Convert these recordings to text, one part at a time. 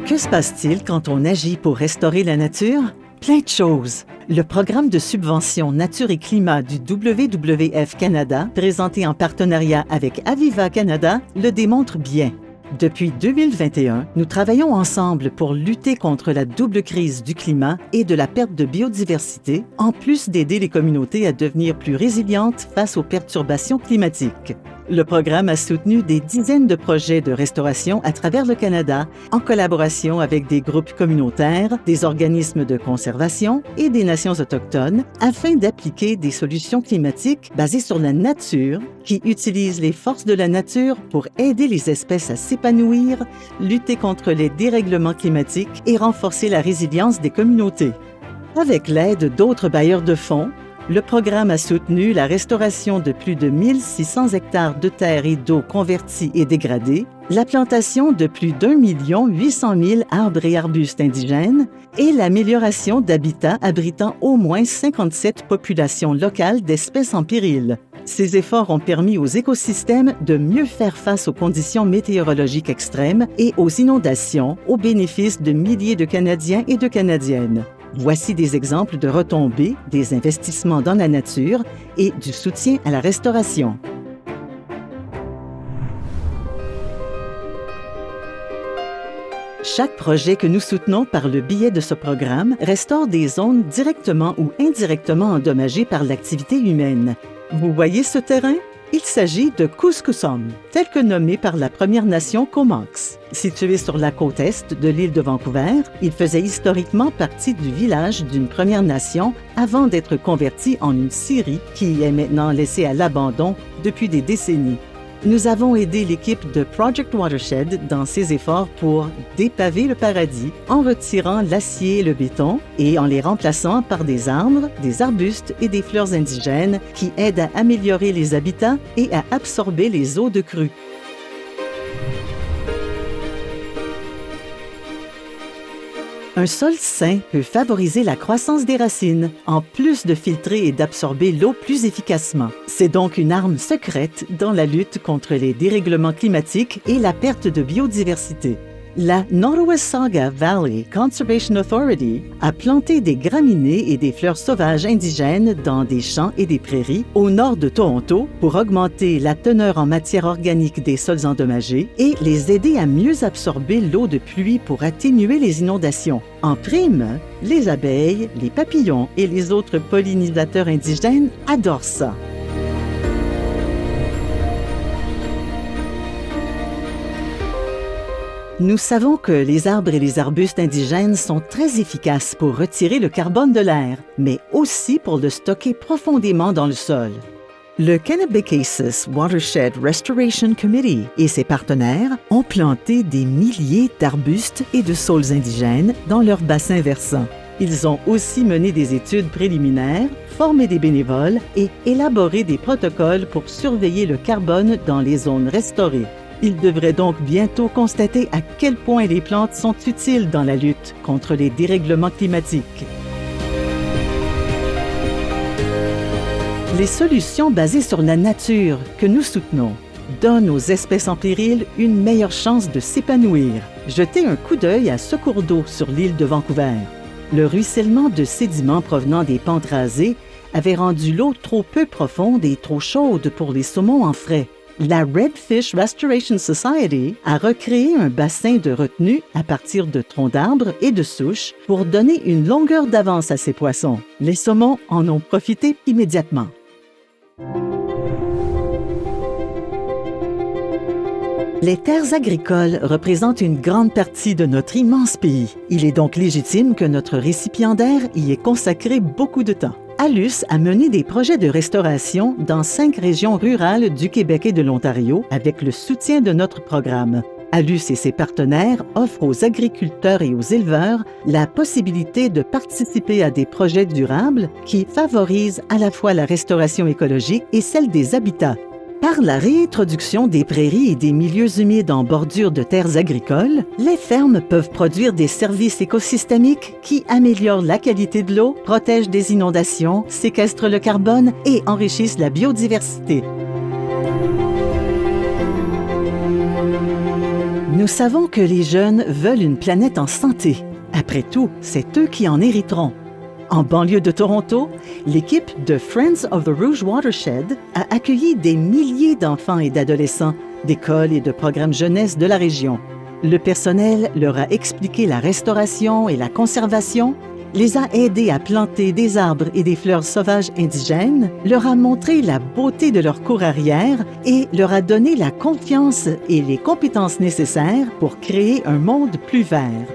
Que se passe-t-il quand on agit pour restaurer la nature? Plein de choses. Le programme de subvention Nature et Climat du WWF Canada, présenté en partenariat avec Aviva Canada, le démontre bien. Depuis 2021, nous travaillons ensemble pour lutter contre la double crise du climat et de la perte de biodiversité, en plus d'aider les communautés à devenir plus résilientes face aux perturbations climatiques. Le programme a soutenu des dizaines de projets de restauration à travers le Canada, en collaboration avec des groupes communautaires, des organismes de conservation et des nations autochtones, afin d'appliquer des solutions climatiques basées sur la nature, qui utilisent les forces de la nature pour aider les espèces à s'épanouir, lutter contre les dérèglements climatiques et renforcer la résilience des communautés. Avec l'aide d'autres bailleurs de fonds, le programme a soutenu la restauration de plus de 1600 hectares de terres et d'eau convertis et dégradés, la plantation de plus d'1 800 000 arbres et arbustes indigènes et l'amélioration d'habitats abritant au moins 57 populations locales d'espèces en péril. Ces efforts ont permis aux écosystèmes de mieux faire face aux conditions météorologiques extrêmes et aux inondations, au bénéfice de milliers de Canadiens et de Canadiennes. Voici des exemples de retombées des investissements dans la nature et du soutien à la restauration. Chaque projet que nous soutenons par le biais de ce programme restaure des zones directement ou indirectement endommagées par l'activité humaine. Vous voyez ce terrain? Il s'agit de Kuskokwim, tel que nommé par la Première Nation Comanche. Situé sur la côte est de l'île de Vancouver, il faisait historiquement partie du village d'une Première Nation avant d'être converti en une scierie qui est maintenant laissée à l'abandon depuis des décennies. Nous avons aidé l'équipe de Project Watershed dans ses efforts pour dépaver le paradis en retirant l'acier et le béton et en les remplaçant par des arbres, des arbustes et des fleurs indigènes qui aident à améliorer les habitats et à absorber les eaux de crue. Un sol sain peut favoriser la croissance des racines, en plus de filtrer et d'absorber l'eau plus efficacement. C'est donc une arme secrète dans la lutte contre les dérèglements climatiques et la perte de biodiversité. La Nottawasaga Valley Conservation Authority a planté des graminées et des fleurs sauvages indigènes dans des champs et des prairies au nord de Toronto pour augmenter la teneur en matière organique des sols endommagés et les aider à mieux absorber l'eau de pluie pour atténuer les inondations. En prime, les abeilles, les papillons et les autres pollinisateurs indigènes adorent ça. Nous savons que les arbres et les arbustes indigènes sont très efficaces pour retirer le carbone de l'air, mais aussi pour le stocker profondément dans le sol. Le Kennebecasis Watershed Restoration Committee et ses partenaires ont planté des milliers d'arbustes et de saules indigènes dans leurs bassins versants. Ils ont aussi mené des études préliminaires, formé des bénévoles et élaboré des protocoles pour surveiller le carbone dans les zones restaurées. Ils devraient donc bientôt constater à quel point les plantes sont utiles dans la lutte contre les dérèglements climatiques. Les solutions basées sur la nature que nous soutenons donnent aux espèces en péril une meilleure chance de s'épanouir. Jetez un coup d'œil à ce cours d'eau sur l'île de Vancouver. Le ruissellement de sédiments provenant des pentes rasées avait rendu l'eau trop peu profonde et trop chaude pour les saumons en frais. La Redfish Restoration Society a recréé un bassin de retenue à partir de troncs d'arbres et de souches pour donner une longueur d'avance à ces poissons. Les saumons en ont profité immédiatement. Les terres agricoles représentent une grande partie de notre immense pays. Il est donc légitime que notre récipiendaire y ait consacré beaucoup de temps. ALUS a mené des projets de restauration dans 5 régions rurales du Québec et de l'Ontario avec le soutien de notre programme. ALUS et ses partenaires offrent aux agriculteurs et aux éleveurs la possibilité de participer à des projets durables qui favorisent à la fois la restauration écologique et celle des habitats. Par la réintroduction des prairies et des milieux humides en bordure de terres agricoles, les fermes peuvent produire des services écosystémiques qui améliorent la qualité de l'eau, protègent des inondations, séquestrent le carbone et enrichissent la biodiversité. Nous Nous savons que les jeunes veulent une planète en santé. Après tout, c'est eux qui en hériteront. En banlieue de Toronto, l'équipe de Friends of the Rouge Watershed a accueilli des milliers d'enfants et d'adolescents d'écoles et de programmes jeunesse de la région. Le personnel leur a expliqué la restauration et la conservation, les a aidés à planter des arbres et des fleurs sauvages indigènes, leur a montré la beauté de leur cour arrière et leur a donné la confiance et les compétences nécessaires pour créer un monde plus vert.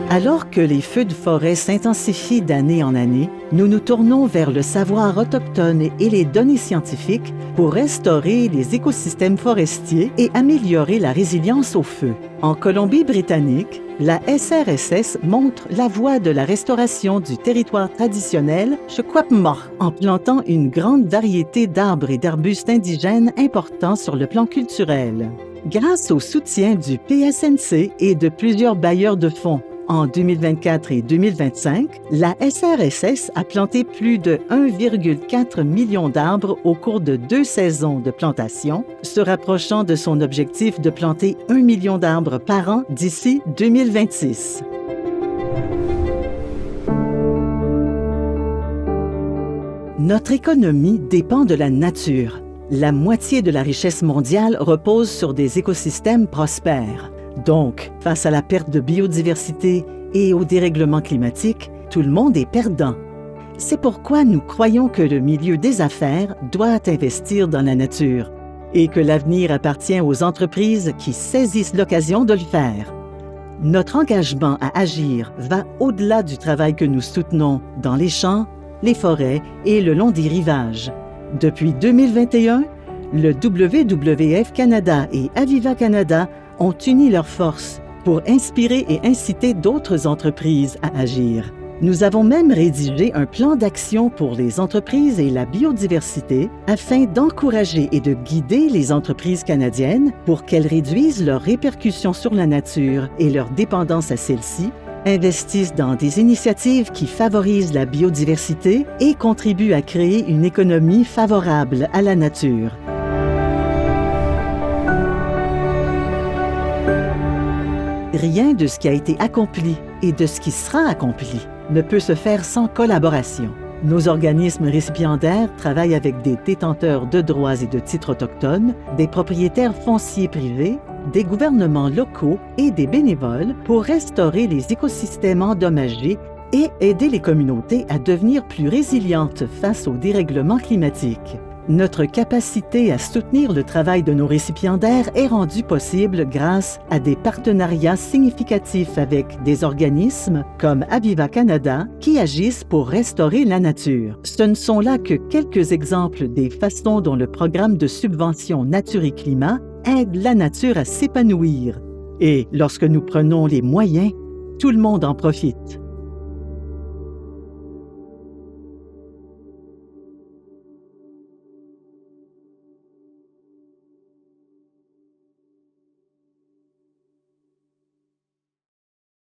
Alors que les feux de forêt s'intensifient d'année en année, nous nous tournons vers le savoir autochtone et les données scientifiques pour restaurer les écosystèmes forestiers et améliorer la résilience au feu. En Colombie-Britannique, la SRSS montre la voie de la restauration du territoire traditionnel Secwepemc en plantant une grande variété d'arbres et d'arbustes indigènes importants sur le plan culturel. Grâce au soutien du PSNC et de plusieurs bailleurs de fonds, en 2024 et 2025, la SRSS a planté plus de 1,4 million d'arbres au cours de 2 saisons de plantation, se rapprochant de son objectif de planter 1 million d'arbres par an d'ici 2026. Notre économie dépend de la nature. La moitié de la richesse mondiale repose sur des écosystèmes prospères. Donc, face à la perte de biodiversité et au dérèglement climatique, tout le monde est perdant. C'est pourquoi nous croyons que le milieu des affaires doit investir dans la nature et que l'avenir appartient aux entreprises qui saisissent l'occasion de le faire. Notre engagement à agir va au-delà du travail que nous soutenons dans les champs, les forêts et le long des rivages. Depuis 2021, le WWF Canada et Aviva Canada ont uni leurs forces pour inspirer et inciter d'autres entreprises à agir. Nous avons même rédigé un plan d'action pour les entreprises et la biodiversité afin d'encourager et de guider les entreprises canadiennes pour qu'elles réduisent leurs répercussions sur la nature et leur dépendance à celle-ci, investissent dans des initiatives qui favorisent la biodiversité et contribuent à créer une économie favorable à la nature. Rien de ce qui a été accompli et de ce qui sera accompli ne peut se faire sans collaboration. Nos organismes récipiendaires travaillent avec des détenteurs de droits et de titres autochtones, des propriétaires fonciers privés, des gouvernements locaux et des bénévoles pour restaurer les écosystèmes endommagés et aider les communautés à devenir plus résilientes face au dérèglement climatique. Notre capacité à soutenir le travail de nos récipiendaires est rendue possible grâce à des partenariats significatifs avec des organismes comme Aviva Canada qui agissent pour restaurer la nature. Ce ne sont là que quelques exemples des façons dont le programme de subvention Nature et Climat aide la nature à s'épanouir. Et lorsque nous prenons les moyens, tout le monde en profite.